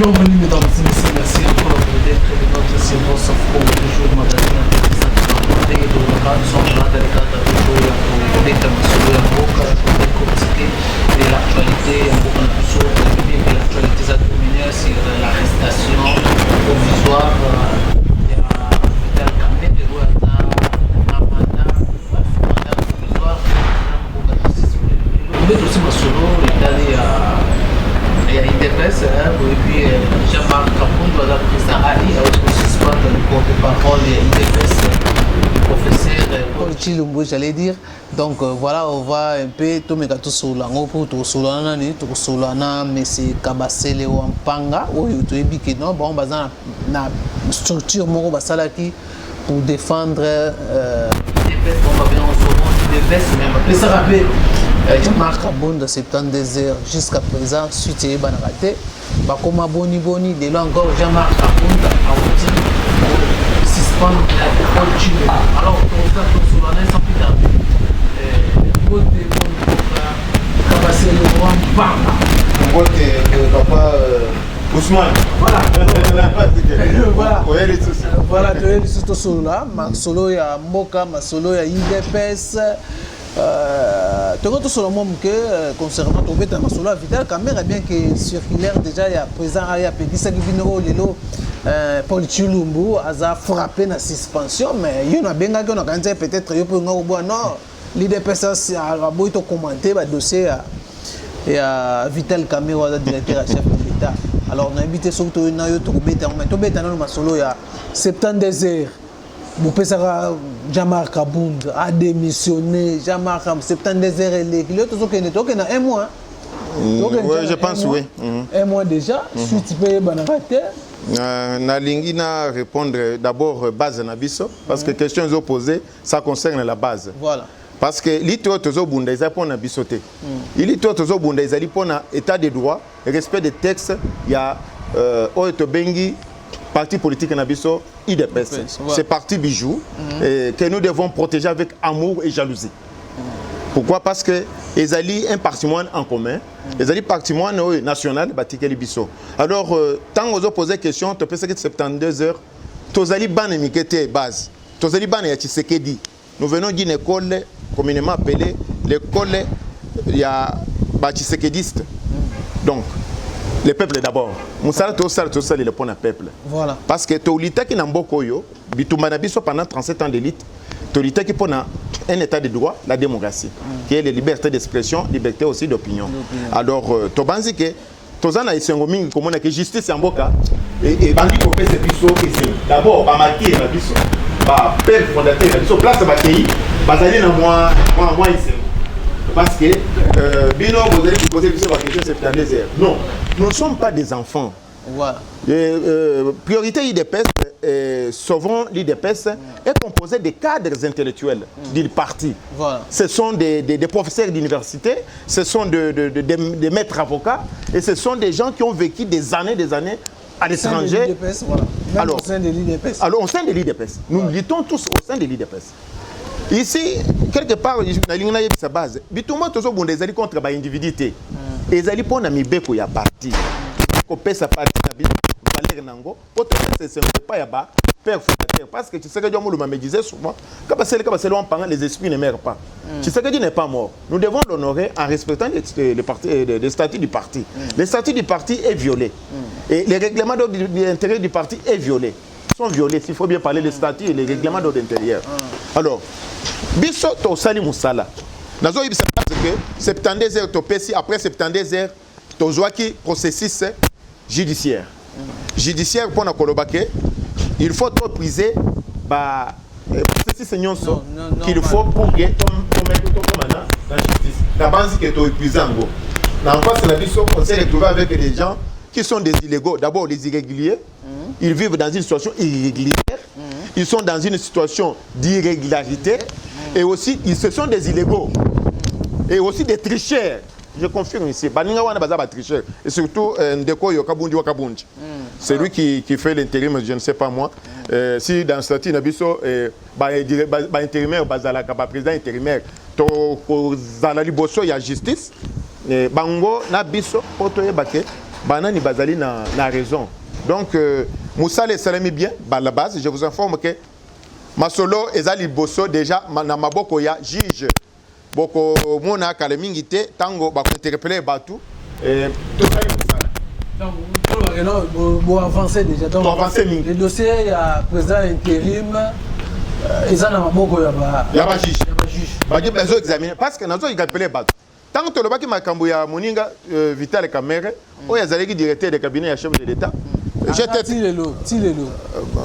Bienvenue mesdames et messieurs, merci encore d'être notre séance pour toujours magazine de nous sommes là dans le cadre de de l'actualité, sur l'actualité sur l'arrestation provisoire de Vital Kamerhe aussi Masolo il y a IDPS et puis Jean-Marc Kapound va appeler ça AI aussi suspendre le porte-parole IDPS professeur Chilumbo, j'allais dire. Donc voilà, on va un peu tout me gâteau sur la pour tout sur la nani, tout sur la na, mais c'est Kabasele ou Ampanga, ou tu es biqué non, bon, bazan na structure moro basala qui pour défendre IDPS, on va bien en sauver IDPS, mais ça rappelle. Marc Abond de 72 heures jusqu'à présent, suite à Banarate, Bakoma Boni Boni, de là encore Jean-Marc Abond a aussi suspendre le Chili. Alors, on va sur la sans plus tarder. Vote pour passer le roi Bamba. On vote papa Ousmane. Voilà. Voilà. Voilà, tu es sur solo là, ma solo ya Mboka, ma solo ya IDPS. Tu vois tout seulement que concernant ton bête ma solo Vital Kamerhe bien que circulaire déjà il y a présent il y a petit ça qui vient au lelo Paul Chilumbo a frappé la suspension mais il y en a bien qu'on a quand peut-être il peut non l'IDPS a beau te commenter le dossier et Vital Kamerhe directeur chef de l'État. Alors on a invité surtout na yo to beta mais to beta na masolo ya 72 heures. Boupessara Jean-Marc Kapound a démissionné. Jean-Marc 72 heures et les clients tout na un mois. Oui, je pense oui. Un mois déjà, suite payé banarate. Na lingi na répondre d'abord base na biso parce que questions opposées ça concerne la base. Voilà. Parce que l'ito tozo bunda ils pour na bisoté. L'ito tozo bunda ils pour na état de droit, respect des textes, il y a oto bengi parti politique na biso IDPS. Voilà. C'est parti bijou que nous devons protéger avec amour et jalousie. Pourquoi? Parce que ils ont un patrimoine en commun, ils ont un patrimoine national batikeli biso. Alors tant aux opposés questions, tu peux que 72 heures, tozali ban mikete base. Tozali ban ya Tshisekedi. Nous venons d'une école communément appelée l'école ya Tshisekediste. Donc le peuple d'abord. Moussala to sali le pont à peuple. Voilà. Parce que tolita qui n'amboko yo, bitumba biso pendant 37 ans d'élite, tolita qui pona un état de droit, la démocratie, qui est la liberté d'expression, liberté aussi d'opinion. Alors tobanzi que tozana isengo mingi comme on a que justice en boka et bandi ko pese biso ici. D'abord ba marquer la biso, ba père fondateur la biso place ba pays, bazali na moi ici. Parce que Bino, vous allez poser la question, c'est des heures. Non, nous ne sommes pas des enfants. Voilà. Priorité IDPS, sauvons l'IDPS, est composée de cadres intellectuels du parti. Voilà. Ce sont des professeurs d'université, ce sont des maîtres avocats, et ce sont des gens qui ont vécu des années à l'étranger. Voilà. Alors, au sein de l'IDPS. Alors, au sein de l'IDPS. Nous militons tous au sein de l'IDPS. Ici, quelque part, na sa base. Bituma tozo bonde ezali contre ba individualité. Ezali pona mibeko ya parti. Ko pesa parti na bi valeur nango, autre c'est pas ya ba père fondateur parce que tu sais que Dieu me disait souvent que en parlant les esprits ne meurent pas. Tu sais que Dieu n'est pas mort. Nous devons l'honorer en respectant les statuts du parti. Le statut du parti est violé. Et les règlements d'intérieur du parti est violé. Sont violés, s'il faut bien parler des statuts et les règlements d'ordre intérieur. Alors, biso to sali musala. Nazo yibisa parce que 72 heures to pesi après 72 heures to joaki processus judiciaire. Judiciaire pour na kolobake, il faut trop priser ba processus nyonso qu'il faut pour que to mettre komana la justice. La base que to épuiser en gros. Na face na biso on s'est retrouvé avec des gens qui sont des illégaux, d'abord les irréguliers. Ils vivent dans une situation irrégulière. Ils sont dans une situation d'irrégularité. Et aussi, ce sont des illégaux. Et aussi des tricheurs. Je confirme ici. Baninga wana baza ba tricheur. Et surtout, Ndeko Yokabundi Wakabundi. C'est lui qui fait l'intérim, je ne sais pas moi. Si dans le statut Nabiso, intérimaire, président intérimaire, to zala liboso ya justice. Bango Nabiso, Otoye Bake. banani bazali na raison. Donc Moussa les salami bien à la base, je vous informe que masolo ezali bosso déjà na maboko ya juge boko mona kalemingité tango ba interpeller batu et tout ça Bon avancer déjà. Donc, le dossier, il y a président intérim, ils ont un maboko, il y a juge. Il y a besoin d'examiner. Parce que nous avons appelé Batou. Tant que le Makambo ya Moninga, Vital Kamere, où il y a des directeurs de cabinet à chef de l'État.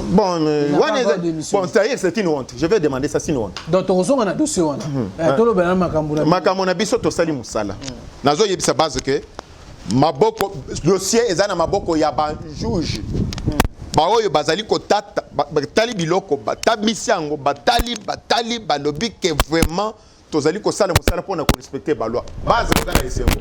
Bon, c'est une honte. Je vais demander ça, c'est une honte. Donc, on a un dossier. Makambo na biso to sali musala. Nazo yebisa base que maboko dossier ezana maboko ya ba juge baoyo bazali kotata batali biloko batabisi yango batali balobi que vraiment tozali kosala musala pona ko respecter ba loi base ezana esengo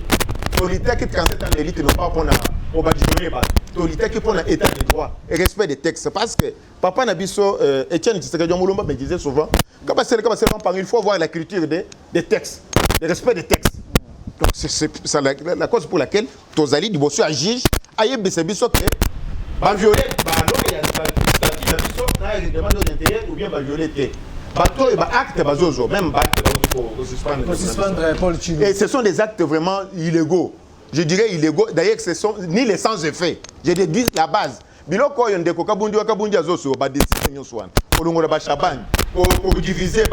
tolité qui 37 ans l'élite non pas pona obadjouer ba tolité qui pona état de droit et respect des textes parce que papa na biso Etienne Tshisekedi Mulumba me disait souvent quand il faut voir la culture des textes le respect des textes. Donc c'est la cause pour laquelle Tozali du Bosso à juge aïe biso que va violer ba loi ya statut na biso na règlement d'intérêt ou bien va violer té bato et ba acte bazozo même ba suspendre Paul Chilou. Et ce sont des actes vraiment illégaux. Je dirais illégaux d'ailleurs que ce sont ni les sans effet. Je déduis la base. Biloko yo ndeko kabundi azoso ba décision swan. Olongola ba chaban pour diviser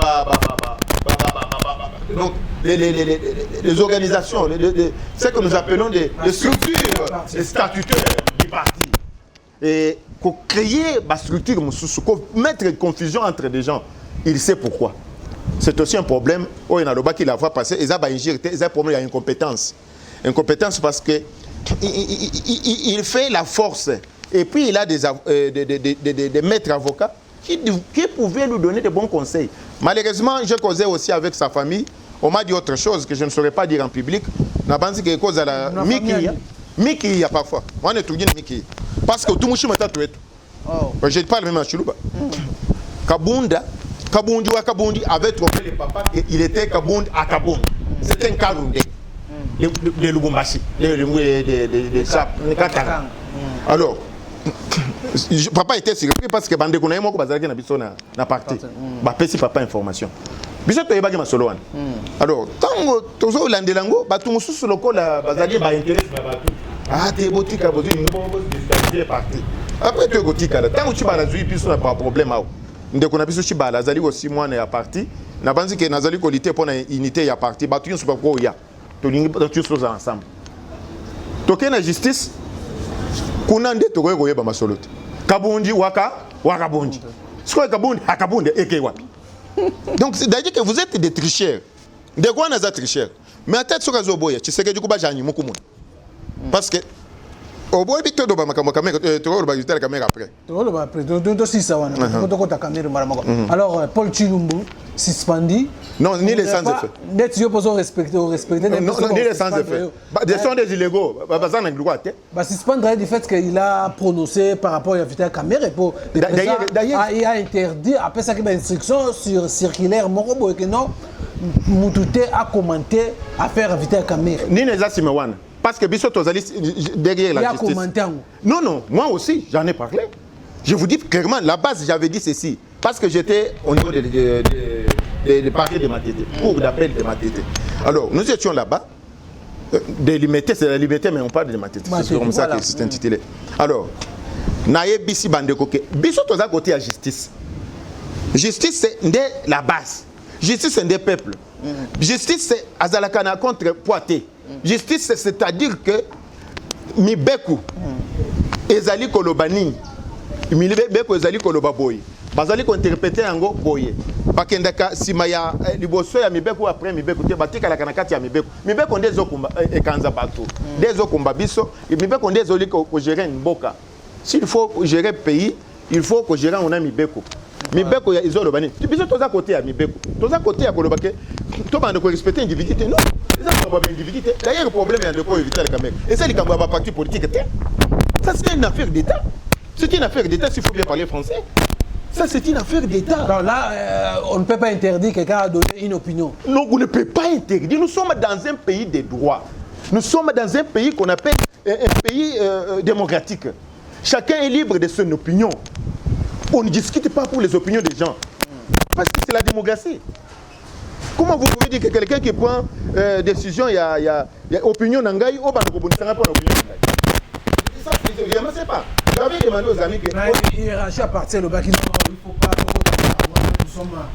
donc les organisations, ce que nous appelons des structures, les statutaires du parti. Et pour créer ma structure, mettre une confusion entre des gens, il sait pourquoi. C'est aussi un problème. Oh, il y a le qui la voit passer, il y a un problème, il y a incompétence. Incompétence parce que il fait la force. Et puis il a des maîtres avocats qui pouvaient nous donner de bons conseils. Malheureusement, j'ai causé aussi avec sa famille. On m'a dit autre chose que je ne saurais pas dire en public. On pense que cause à la Miki, il y a parfois. On est tout Miki. Parce que tout le monde est tout. Je ne parle même à Chilouba. Kabundi avait trompé le papa et il était Kabundi à Kabundi. C'était un Karoundé. De Lubumbashi. De Katara. Alors, papa était surpris parce que bande konaye moko bazalaki na biso na parti ba pesi papa information biso to yebaki masolo wana alors tango tozo landelango batu mususu lokola bazali ba intérêt ba batu te botika bozi ngo disqualifier parti après to gotika la tango chibala zui biso na pas problème awo ndeko na biso chibala azali aussi mwana ya parti na banzi ke nazali ko lutter pour na unité ya parti batu nyonso ba ko ya to lingi batu nyonso ensemble toke na justice kuna nde tokoye koyeba masolo te kabundi wakabundi sikoyo kabundi eke wapi. Donc c'est-à-dire que vous êtes des tricheurs de quoi naza tricheurs mais à tête soka zoboya Tshisekedi kuba janyi mukumuna parce que oboy bito do ba makambo kamera to ba yutela caméra après to si ça wana to kota caméra maramako. Alors Paul Chilumbu suspendu. Non, ni les sans effet. D'être yo poso respecter non, ni les sans effet. Des sont des illégaux. Bazan na droit té. Ba suspendre du fait qu'il a prononcé par rapport à Vital Kamerhe pour d'ailleurs il a interdit après ça qu'il y a instruction sur circulaire morobo et que non Moutouté a commenté affaire Vital Kamerhe. Ni les asimewana. Parce que Bissot Tozali derrière la justice. Il a commenté. Non, moi aussi, j'en ai parlé. Je vous dis clairement, la base, j'avais dit ceci. Parce que j'étais au niveau des parquets de Matete, cour d'appel de Matete. Alors, nous étions là-bas. Délimité, c'est la liberté, mais on parle de Matete. C'est comme ça que c'est intitulé. Alors, Naye Bissi Bandekoke. Bissot Tozali côté à justice. Justice, c'est la base. Justice, c'est des peuples. Justice, c'est Azalakana contre Poité. Justice, c'est-à-dire que Mibeku, Ezali Kolobani, Mibeku Ezali Kolobaboy, Bazali interprété en go boye. Bakendaka Simaya, Liboso ya Mibeku après Mibeku, Batika la Kanakati ya Mibeku. Mibeku des Okumba et Kanzabato. Des Okumba Biso, et Mibeku des Oli ko gérer une boka. S'il faut gérer le pays, il faut que gérer on a Mibeku. Mibeku ya Izolo Bani. Tu biso toza côté à Mibeku. Toza côté à Kolobake. Tu vas respecter l'individualité, non? D'ailleurs, le problème est de quoi éviter la caméra. Et ça, les caméras parti politique. Ça, c'est une affaire d'État. C'est une affaire d'État s'il faut bien parler français. Ça, c'est une affaire d'État. Donc là, on ne peut pas interdire quelqu'un à donner une opinion. Non, on ne peut pas interdire. Nous sommes dans un pays de droit. Nous sommes dans un pays qu'on appelle un pays démocratique. Chacun est libre de son opinion. On ne discute pas pour les opinions des gens. Parce que c'est la démocratie. Comment vous pouvez dire que quelqu'un qui prend décision, il y a opinion n'angaï, oh, bah, on ne pas l'opinion n'angaï. Ça, je ne sais pas. J'avais demandé aux amis que... Hiérarchie à partir de il ne faut pas...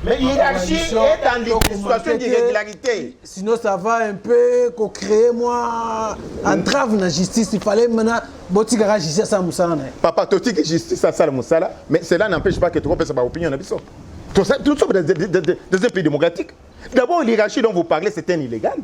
Mais hiérarchie est dans une situation d'irrégularité. Sinon, ça va un peu créer, moi, entrave dans la justice. Il fallait maintenant... Botigara justice à Moussala. Papa, tu dis que justice à Moussala, mais cela n'empêche pas que tu peux faire opinion. Nous sommes dans un pays démocratique. D'abord, l'hiérarchie dont vous parlez, c'est un illégal.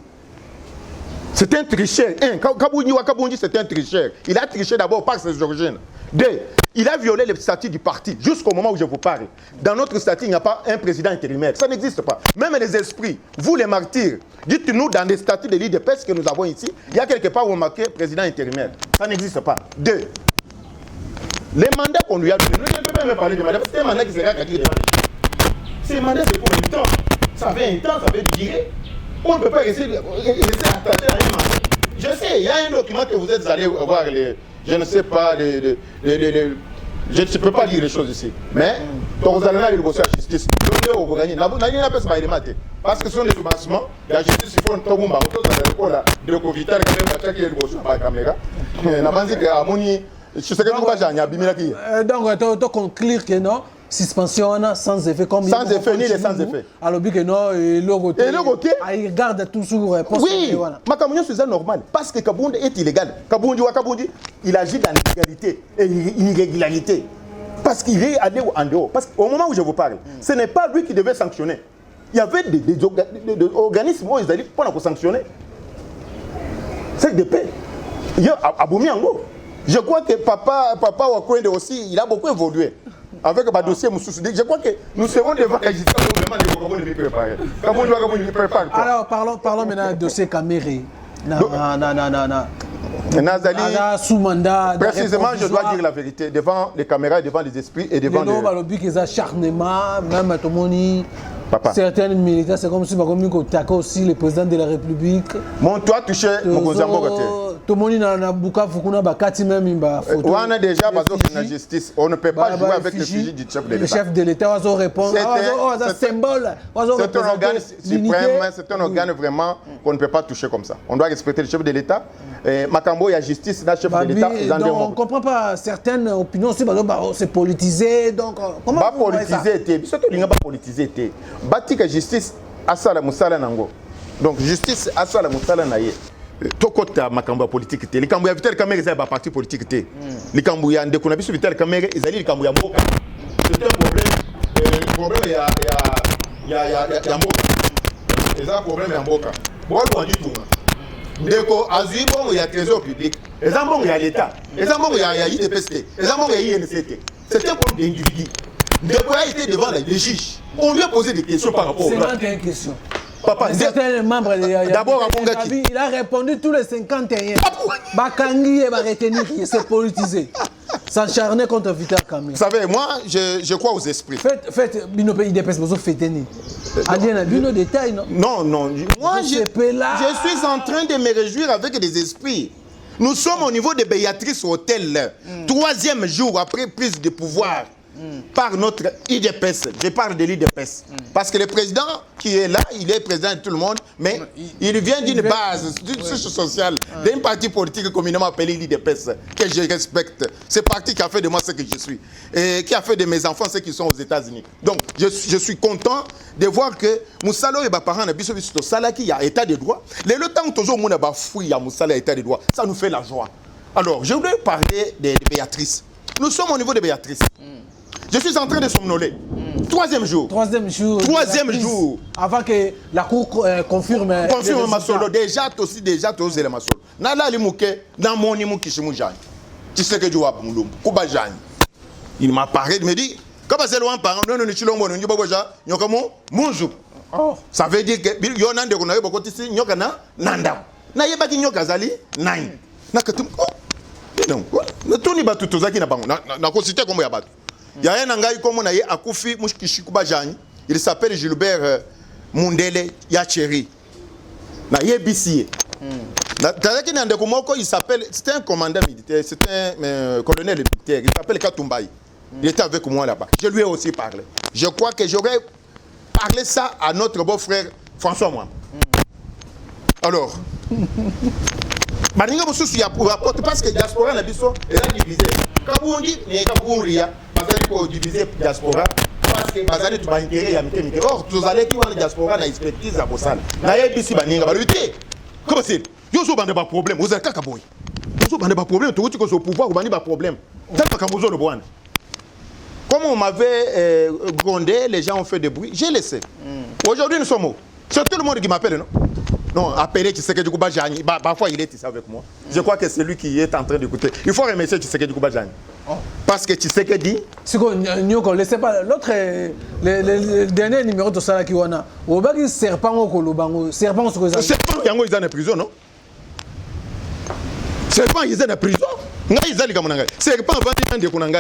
C'est un tricheur. Kabouni, c'est un tricheur. Il a triché d'abord par ses origines. Deux, il a violé le statut du parti jusqu'au moment où je vous parle. Dans notre statut, il n'y a pas un président intérimaire. Ça n'existe pas. Même les esprits, vous les martyrs, dites-nous dans les statuts de l'IDPS que nous avons ici, il y a quelque part où on marqué président intérimaire. Ça n'existe pas. Deux, les mandats qu'on lui a donnés, je ne peux pas même parler de mandat, parce que c'est un mandat qui sera calculé devant les juges. Ces mandats, c'est pour un temps. Ça fait un temps, ça fait durer. On ne peut pas essayer d'attacher à un mandat. Je sais, il y a un document que vous êtes allé voir, je ne sais pas, je ne peux pas dire les choses ici. Mais, vous allez là, il faut la justice. Vous gagnez. Parce que ce sont des financements, la justice, il faut un peu de Covid, donc, tu conclure que non, suspension sans effet comme sans effet, ni les sans effet. Alors, que non, le côté. Et le côté. Il garde toujours. Oui, ma communion, c'est normal. Parce que Kabound est illégal. Kabound, il agit dans l'illégalité et l'irrégularité. Parce qu'il est allé en dehors. Parce qu'au moment où je vous parle, ce n'est pas lui qui devait sanctionner. Il y avait des organismes où ils allaient pour sanctionner. C'est des paix. Il y a Aboumiango. Je crois que Papa Wakwende aussi, il a beaucoup évolué. Avec le dossier Moussoussou. Je crois que nous serons devant la justice. Alors, parlons maintenant du dossier Kaméré. Nazali, sous mandat. précisément, je dois dire la vérité devant les caméras, devant les esprits et devant les acharnements, même tout le monde. Papa. Certains militaires, c'est comme si on attaquait aussi le président de la République. Mon toit touché mon Gonzambo. Tout le monde n'a pas Fukuna Bakati même. On a déjà besoin de la justice. On ne peut pas jouer avec le fusil du chef de l'État. Le chef de l'État va répondre. C'est un symbole. C'est un organe suprême, c'est un organe vraiment qu'on ne peut pas toucher comme ça. On doit respecter le chef de l'État. Makambo, il y a justice, le chef de l'État. On ne comprend pas certaines opinions aussi. C'est politisé. Donc, comment pas politisé. Surtout, il n'y a pas politisé. Bati que justice asala musala nango. Donc justice asala musala naye. Tokota makamba politique té. Les kambu ya Vital Kamerhe za ba parti politique té. Les kambu ya ndeko na biso Vital Kamerhe ezali les kambu ya mboka. C'est un problème ya mboka. C'est un problème ya mboka. Bon on dit tout. Ndeko azui bon ya trésor public. Les ambons ya l'état. Les ambons ya IDPST. Les ambons ya INCT. C'est un problème d'individu. Ndeko a été devant les juges. On lui a posé des questions par rapport au plan. C'est une question. Papa, d'abord, il a répondu tous les 51. Bakangi et retenir c'est politisé. S'acharner contre Vital Kamerhe. Vous savez, moi, je crois aux esprits. Faites, Bino pays des personnes, vous faites tenir. Adien, Bino détail, non? Non. Moi, je suis en train de me réjouir avec des esprits. Nous sommes au niveau de Béatrice Hôtel, 3e jour après prise de pouvoir. Par notre IDPS, je parle de l'IDPS. Parce que le président qui est là, il est président de tout le monde, mais il vient d'une base, d'une souche sociale, d'un parti politique communément appelé l'IDPS, que je respecte. Ce parti qui a fait de moi ce que je suis, et qui a fait de mes enfants ceux qui sont aux États-Unis. Donc, je suis content de voir que Moussalo et Baparan, qui a état de droit. Le temps où toujours on a fouillé à Moussalo et état de droit, ça nous fait la joie. Alors, je voudrais parler de Béatrice. Nous sommes au niveau de Béatrice. Je suis en train de somnoler. 3e jour. 3e jour. Avant que la cour confirme. Confirme ma solo. Déjà, aussi, tous les ma solo. Nala limuke, dans mon imuki chimujani. Tu sais que tu vas moulum. Koubajani. Il m'a parlé, il me dit, quand c'est loin par non, non, chilongo, non, boboja, nyokamo, munzu. Ça veut dire que, yonan de konaye bokotisi, nyokana, nanda. Na yebaki nyokazali, nine. Nakatum, non. Na tuni batu tozaki na bango. Na kosite comme ya batu. Il y a un angai comme on a Akoufi Mouchkishikubajani. Il s'appelle Gilbert Mundele Yacheri. Na yebisi. Tazaki Nandeko Moko, il s'appelle, c'était un commandant militaire, c'était un colonel militaire, il s'appelle Katumbaï. Il était avec moi là-bas. Je lui ai aussi parlé. Je crois que j'aurais parlé ça à notre beau-frère François Moi. Alors, Baninga Moussousou, il y a pour apporter parce que diaspora n'a pas divisé. Kaboundi, mais Kabouria, parce qu'il faut diviser diaspora. Parce que Bazali, tu vas intérêt à Miké. Or, tous allez qui vont la diaspora, n'a expertise à Bossal. N'a pas ici Baninga, va lutter. Comment c'est? Yo so bande pas problème, vous êtes Kakaboy. Yo so bande pas problème, tu dis que au pouvoir, vous bande pas problème. Tel pas Kambozo le Boine. Comme on m'avait grondé, les gens ont fait des bruits, j'ai laissé. Aujourd'hui, nous sommes où? C'est tout le monde qui m'appelle, non? Non, appelé Tshisekedi Koubadjani. Parfois, il est ici avec moi. Je crois que c'est lui qui est en train d'écouter. Il faut remercier Tshisekedi Koubadjani. Parce que Tshisekedi... Si on ne laissez pas... L'autre, le dernier numéro de Sala Kiwana, on va dire serpent au Kolobango. Serpent sur les serpent qui est en prison, non? Serpent, ils sont en prison. Serpent, il est en prison.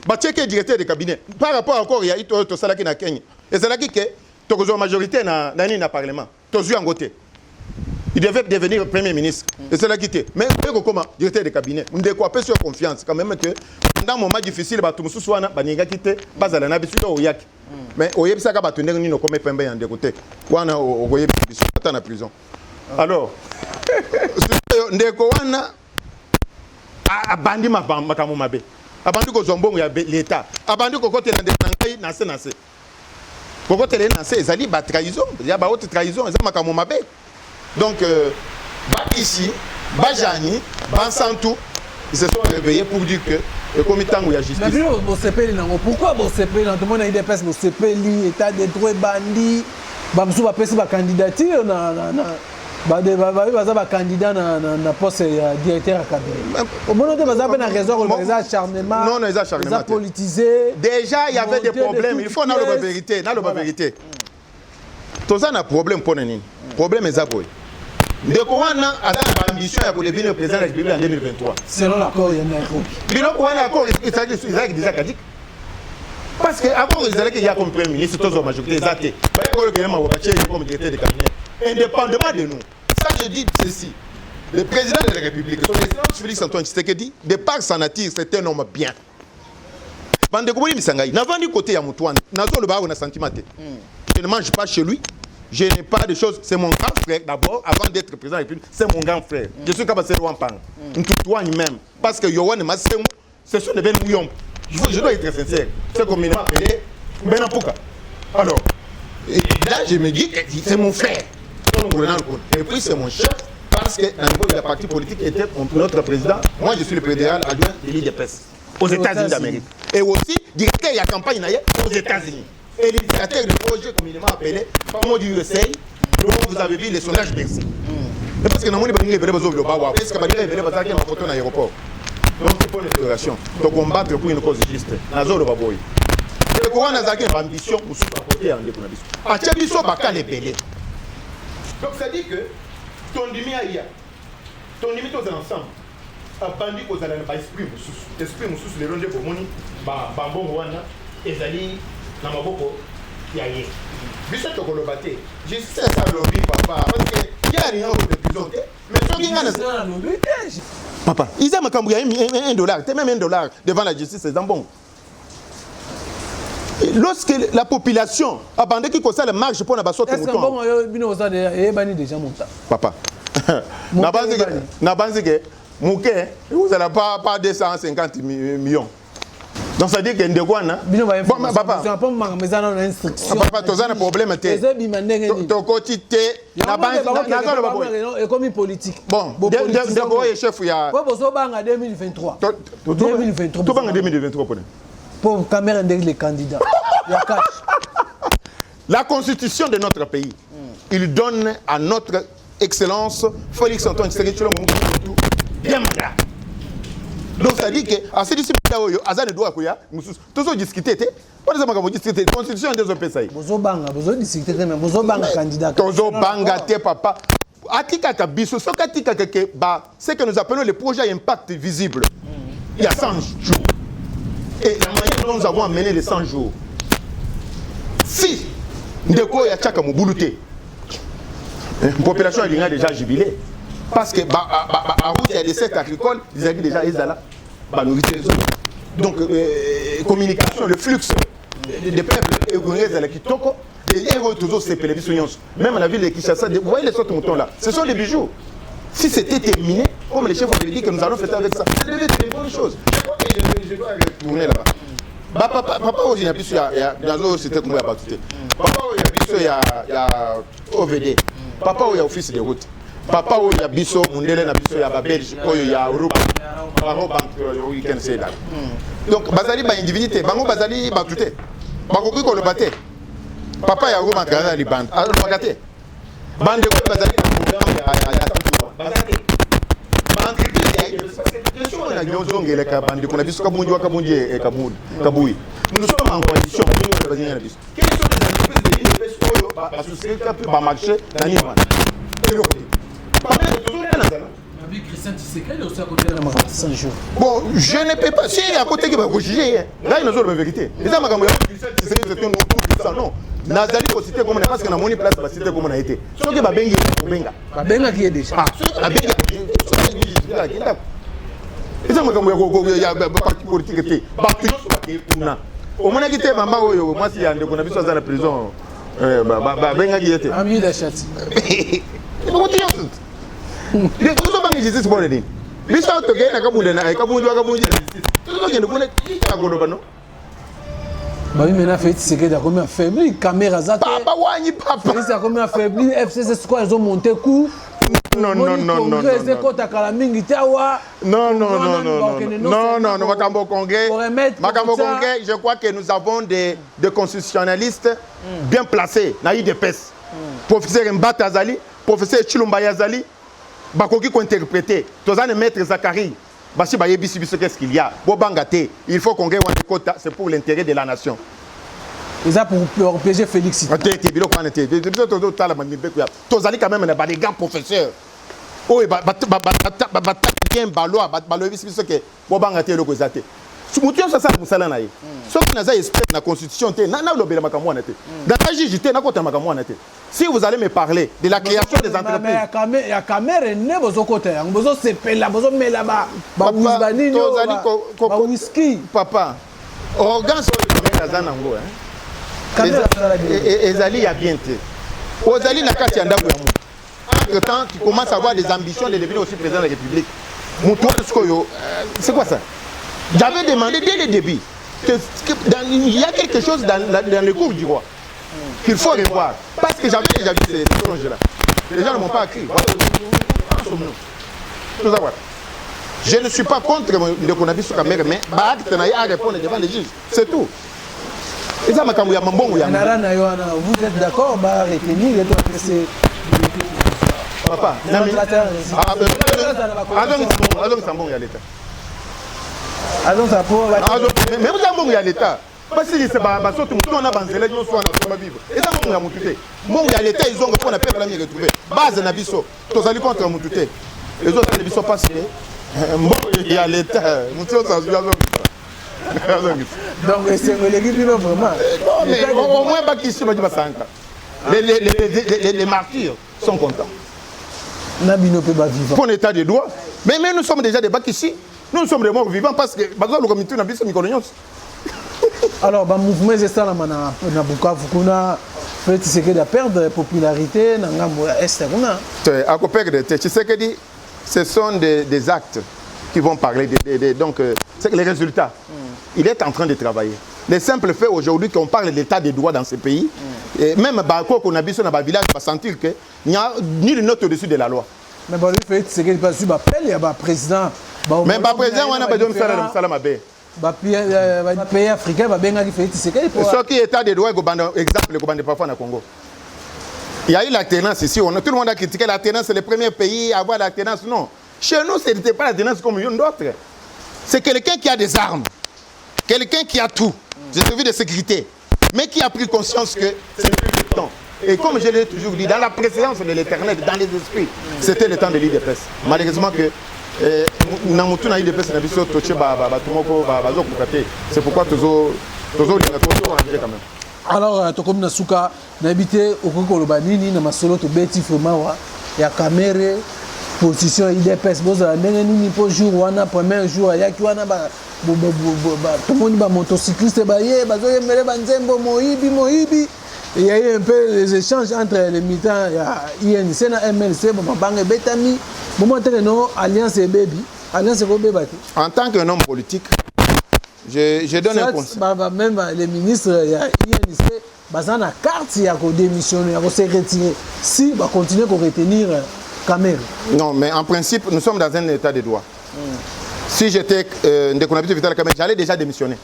Batcheke directeur de cabinet. Par rapport encore, il y a eu tout ça qui na Kenya. Et c'est là que tu as une majorité dans le Parlement. Tu as eu un côté. Il devait devenir Premier ministre. Et c'est là qui était. Mais comment directeur de cabinet, on doit quoi sur confiance quand même que pendant un moment difficile, tu me souviens, Baniga quitté, pas à la nabitude au Yak. Mais au Yep Saka Batuner, nous comme Pembe en décoté. Ou au Yep, ils sont en prison. Alors, Ndekoana a bandi ma Mabe. Abandi ko zombongo ya l'État. Abandi ko côté na nase. Ko côté nase, ezali ba trahison, ya ba haute trahison, ezali makamo mabe. Donc ba ici, ba Jani, ba Santou, ils se sont réveillés pour dire que le comité de justice. Mais pourquoi vous sepeli dans tout le monde a des personnes vous sepeli état de droit bandit, ba msou ba pesi ba candidature na baza candidat na poste ya directeur à cabinet. Au moment où baza na raison les acharnements. Non, les acharnements. Les politisés. Déjà il y avait des problèmes, il faut na la vérité, Tout ça na problème pour nini. Problème est aboy. Ndeko wana ada ambition ya devenir président de la République en 2023. Selon l'accord ya Nairobi. Biloko wana accord il s'agit déjà kadik. Parce que avant il y a comme premier ministre tous en majorité exacté. Ba ko que ma wabache comme directeur de cabinet. Indépendamment de nous. Ça je dis ceci. Le président de la République, son excellence Félix Antoine Tshisekedi, de par sa nature, c'est un homme bien. Bande Kouboli Misangaï, n'avant du côté à Moutouane, n'avons le bar on a sentiment. Je ne mange pas chez lui. Je n'ai pas de choses. C'est mon grand frère d'abord, avant d'être président de la République. C'est mon grand frère. Je suis capable de faire Wampang. N'toutouane même. Parce que Yowan Massemo, ce sont des ben mouillons. Je dois être sincère. C'est comme il m'a appelé Benapouka. Alors, là, je me dis que c'est mon frère. Et puis, c'est mon chef. Parce que dans le niveau de la partie politique était notre président. Moi, je suis le fédéral adjoint de l'IDPS aux États-Unis d'Amérique. Et aussi, directeur de la campagne aux États-Unis. Et l'initiateur du projet, comme il m'a appelé, comme du USA, dont vous avez vu les sondages Bercy. Parce que nous avons dit que nous avons besoin de l'aéroport. Donc, c'est pour l'exploration. Donc, combattre pour une cause juste. Nous avons besoin de le courant a une ambition pour se rapporter en déconnaissance. À Tchabiso, Baka les belés. Donc, ça dit que ton demi aïe, ton limite aux ensemble, a bandit aux allants, esprit moussous, les rongés pour moni, bambon rwanda, ezali, namaboko, yaye. Biso to kolobate. Je sais ça lobby papa parce que il y a rien de prison. Mais ce qui est papa, ils aiment quand il y a $1, t'es même $1 devant la justice, c'est bon. Lorsque la population a bandé qui concerne la marche pour la basse est-ce que bon est banni déjà monta papa n'a pas que Mouké vous n'allez pas 250 millions. Donc ça dit que Ndegwana papa papa tu as un problème ton quotidien na banque comme politique bon Ndegwana est chef ya bozo banga 2023 tout banga 2023 pour caméra les candidats. La constitution de notre pays, il donne à notre excellence Félix Antoine Tshisekedi bien mandat. Donc ça dit que à ce discipline azan doit koya tous discuter on est pas discuter constitution des pays ça. Bozo discuter mais bozo banga candidat. Bozo banga te papa. Atika kabiso sokatika que ba c'est que nous appelons les projets à impact visible. Il y a 100 jours. Et la manière dont nous avons amené les 100 jours, si Ndeko ya Tchaka Mouboulouté, la population a déjà jubilé. parce que à route il y a des secteurs agricoles, ils ont déjà là, donc communication, le flux des peuples qui toquent, et toujours ces télévisions. Même à la ville de Kinshasa, vous voyez les autres moutons là, ce sont des bijoux. Si c'était terminé, comme les chefs ont dit que nous allons faire avec ça, ça devait être une bonne chose. Je dois retourner là-bas. Papa, il y a plus dans c'était comme il y a pas tout. Papa, il y a OVD. Papa, il y a office de route. Papa, il y a biso, Mundele, il y a Belge, il y a Europa. We can say that. Donc, Bazali, ba individualité, Bango Bazali, ba tout. Bango Kiko le batté. Papa, il y a Roma, Gaza, les bandes. Alors, on va gâter. Bande de Bazali, nous sommes en condition quelles sont les entreprises de marché bon, je ne peux pas. Si à côté qui va juger, là il nous a la vérité. Les hommes non. Nazali pour citer comme on a parce qu'on a monnaie place pour citer comme on a été. Ce qui va benga, benga qui est déjà. Ah, benga. Les hommes comme il y a parti politique qui au moins qui était maman moi si on a vu ça dans la prison benga qui était. Ami d'achat. Les choses pas justice pour les. Bisa to ke na kabunde na kabunde tout ce qui nous connaît qui a golo bano. Bah maintenant fait c'est que t'as combien affaibli caméra zate. Papa wani papa. C'est ça combien affaibli FCC c'est quoi ils ont monté coup. Non. Makambo Congrès, je crois que nous avons des constitutionnalistes bien placés dans l'IDPS. Professeur Mbata Azali, professeur Chilumba Yazali, Bakoki ko interpréter. Tozane maître Zakari, Bashi Bayebisi qu'est-ce qu'il y a. Bobangate, il faut qu'on gagne un quota, c'est pour l'intérêt de la nation. Et ça pour piéger Félix. Tozali quand même des grands professeurs. Oh, bien balois, que Bobangate le Kozate. Si vous avez ça, vous allez aller. Sauf que nous avons esprit dans la constitution, si vous allez me parler de la création des entreprises. Il y a caméra, il y a côté. Papa, organe sur le Ezali a bien été. Ozali n'a qu'à tirer entre-temps, tu commences à avoir des ambitions de devenir aussi président de la République. C'est quoi ça? J'avais demandé dès le début qu'il y a quelque chose dans le cours du roi qu'il faut revoir. Parce que j'avais déjà vu ces choses-là. Les gens ne m'ont pas écrit. Je ne suis pas contre le cannabis sur caméra, mais acte n'a à répondre devant les juges. C'est tout. Et ça, vous êtes d'accord à retenir papa, mais vous avez l'État. Parce que c'est pas tout le monde a banzélé, nous sommes en vivre. Et ça, on a monté. Bon, il y a l'État, ils ont répondu à la paix retrouver. Base n'a biso. Tous allés contre monté. Les autres ne sont pas passés. Bon, il y a l'État. Nous sommes en donc, c'est l'équipe vraiment. Au moins, les martyrs sont contents. Pour l'état de droit. Mais nous sommes déjà des bacs ici. Nous sommes des morts vivants parce que le comité n'a pas de. Alors, le mouvement est ça, na Bukavu, kuna fait ce que de perdre de popularité, na ngambo est kuna. À perdre, tu sais que ce sont des actes qui vont parler donc c'est les résultats. Il est en train de travailler. Les simples faits aujourd'hui qu'on parle de l'état des droits dans ce pays, et même Bako qu'on habite dans le village, va sentir qu'il n'y a ni une note au-dessus de la loi. Mais bon, lui fait ce qu'il passe, il y a un président. Mais le président, on a besoin de faire le salam. Le pays africain va bien faire ce qu'il faut. Ce qui est état des droits, exemple, le parfois au Congo. Il y a eu l'alternance ici. Tout le monde a critiqué l'alternance, c'est le premier pays à avoir l'alternance. Non. Chez nous, ce n'était pas l'alternance comme une autre. C'est quelqu'un qui a des armes, quelqu'un qui a tout, des services de sécurité, mais qui a pris conscience que c'est plus le temps. Et comme je l'ai toujours dit, dans la préséance de l'Éternel, dans les esprits, c'était le temps de l'IDPS. Malheureusement que c'est pourquoi toujours quand même. Alors, comme Nasuka, n'habité au Kolobanini, na masolo to beti vraiment ya caméra position IDPS bozala ndenge nini po jour wana premier jour ayaki wana tomoni bamotocycliste baye bazoyembele banzembo moyibi. Il y a eu un peu les échanges entre les militants INC et MLC, Bang Betami, Alliance et Baby. Alliance et Baby. En tant qu'un homme politique, je donne un conseil. Même les ministres INC, dans la carte, il y a démissionner, il y a se retirer. Si on continue à retenir Cameroun. Non, mais en principe, nous sommes dans un état de droit. Si j'étais Ndeko Vital Cameroun, j'allais déjà démissionner.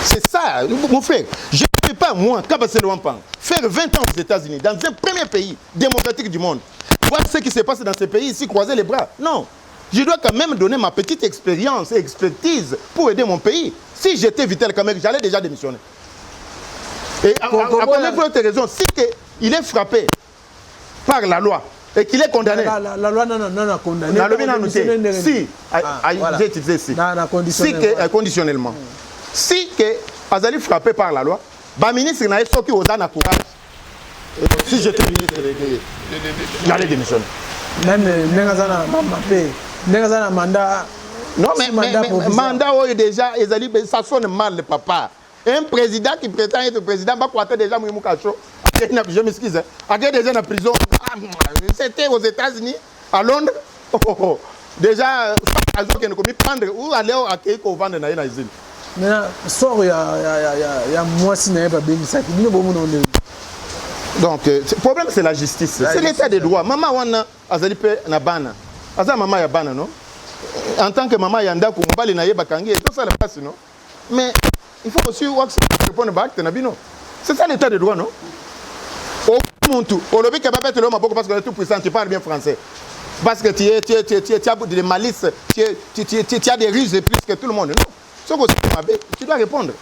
C'est ça, mon frère. Je ne peux pas, moi, Kabasele Wampang, faire 20 ans aux États-Unis, dans un premier pays démocratique du monde, voir ce qui se passe dans ce pays ici, croiser les bras. Non. Je dois quand même donner ma petite expérience et expertise pour aider mon pays. Si j'étais Vital Kamerhe, j'allais déjà démissionner. Et à autre raison, si il est frappé par la loi et qu'il est condamné. La loi, non, condamné. Si, j'ai utilisé si. Conditionnellement. Si que Azali frappé par la loi, le ministre n'a pas sorti aux ânes courage. Si j'étais ministre, j'allais démissionner. Même mandat. Non, mais mandat déjà, ça sonne mal, le papa. Un président qui prétend être président, va déjà Moumou Kacho. Je m'excuse. Il y a déjà en prison. C'était aux États-Unis, à Londres. Déjà, il y a prendre ou aller accueillir qu'on vende dans la usine. Maintenant, il y a moi si pas donc, le problème, c'est la justice. C'est l'état des droits. Maman, wana azalipe na bana. Aza maman ya bana, non? En tant que maman yanda, on va les bakangi, et tout ça, la passe, non? Mais il faut aussi répondre à l'acte, c'est ça l'état des droits, non? Au monde, au lobby qui va mettre l'homme à beaucoup parce que tu es tout puissant, tu parles bien français. Parce que tu as des malices, tu as des ruses plus que tout le monde, non? Tu dois répondre.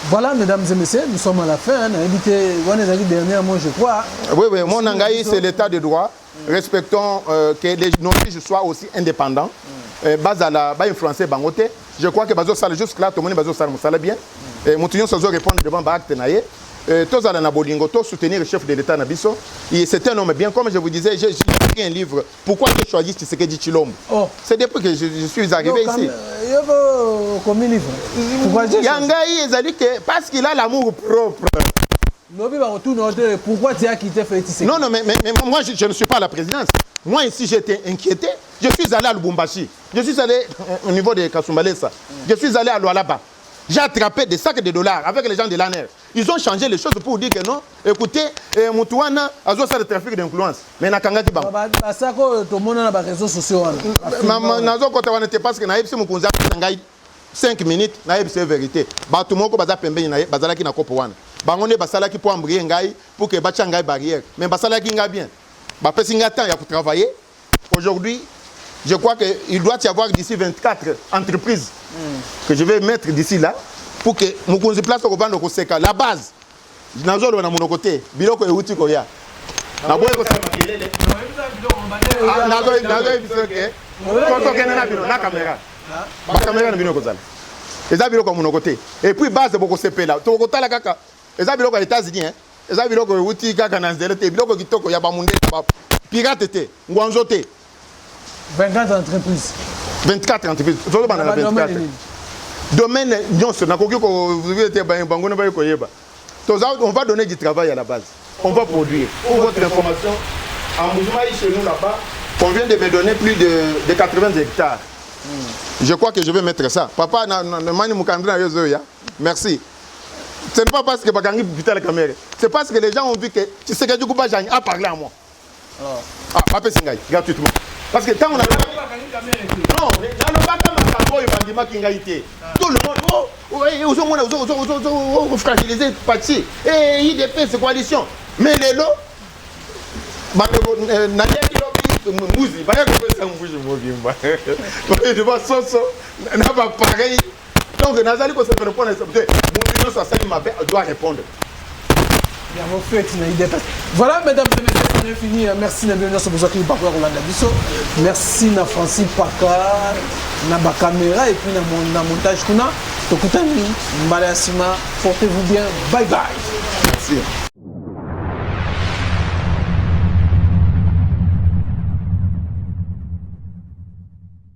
Voilà, mesdames et messieurs, nous sommes à la fin. On a invité dernièrement, je crois. Oui, mon Nangaï, c'est l'état de droit. Respectons que les juges soient aussi indépendants. Base à la influencer Bangote. Je crois que Bazo Sal jusque-là, tout le monde Bazo bien. Moutunion Sozo répondre devant Barak Tenaye. Tous à la Bolingo, tous soutenir le chef de l'État Nabiso. C'est un homme bien, comme je vous disais, j'ai écrit un livre. Pourquoi tu choisis Tshisekedi Tshilombo? C'est depuis que je suis arrivé ici. Combien de livres? Pourquoi Yangaï, parce qu'il a l'amour propre. Pourquoi tu as quitté Tshisekedi? Non, mais moi, je ne suis pas à la présidence. Moi, ici, j'étais inquiété. Je suis allé à Lubumbashi. Je suis allé au niveau de Kasumbalesa. Je suis allé à Lualaba. J'ai attrapé des sacs de dollars avec les gens de l'ANR. Ils ont changé les choses pour dire que non, écoutez, Moutouana a fait le trafic d'influence. Mais Nakanga qui bang. Ça, tout le monde a des réseaux sociaux. Parce que 5 minutes, c'est la vérité. Tout le monde a fait la vérité. Bangoné basala qui pour embrayer ngai pour que bacha ngai barrière mais basala qui ngai bien ba pesi ngata ya pour travailler. Aujourd'hui, je crois que il doit y avoir d'ici 24 entreprises que je vais mettre d'ici là pour que mukunzi place ko bando ko seka la base nazolo na monokôté biloko euti ko ya na boye ko sema kelele nazo bisoke ko kena na bino na caméra ba caméra na bino ko zala eza biloko monokôté et puis base boko sepela to ko tala kaka eza biloko ya États-Unis hein eza biloko euti kaka na nzela te biloko kitoko ya ba munde ba pirate te ngwanzo te 24 entreprises 24 entreprises zo ba na 24 domaine nyonso na koki ko vous êtes bango na ba ko yeba on va donner du travail à la base on va produire pour votre information en Mouzumaï chez nous là-bas on vient de me donner plus de 80 hectares. Je crois que je vais mettre ça. Papa, merci. Ce n'est pas parce que Bagangi Vital Kamerhe. C'est parce que les gens ont vu que tu sais que du coup, a parlé à moi. Ah, Papa Singaï, gratuitement. Parce que quand on a. Non, tout le monde, fragilisé, parti. Et IDP, c'est coalition. Mais les lots, Mouzi, pareil. Donc, Nazali, qu'on se fait répondre, doit répondre. Voilà, mesdames et messieurs, on est fini. Merci de venir sur Bouzaki Bakwa Rolanda Bisso. Merci na Francis Paka, na ba caméra et puis na montage kuna. Tokutani, Mbale Asima, portez-vous bien. Bye bye. Merci.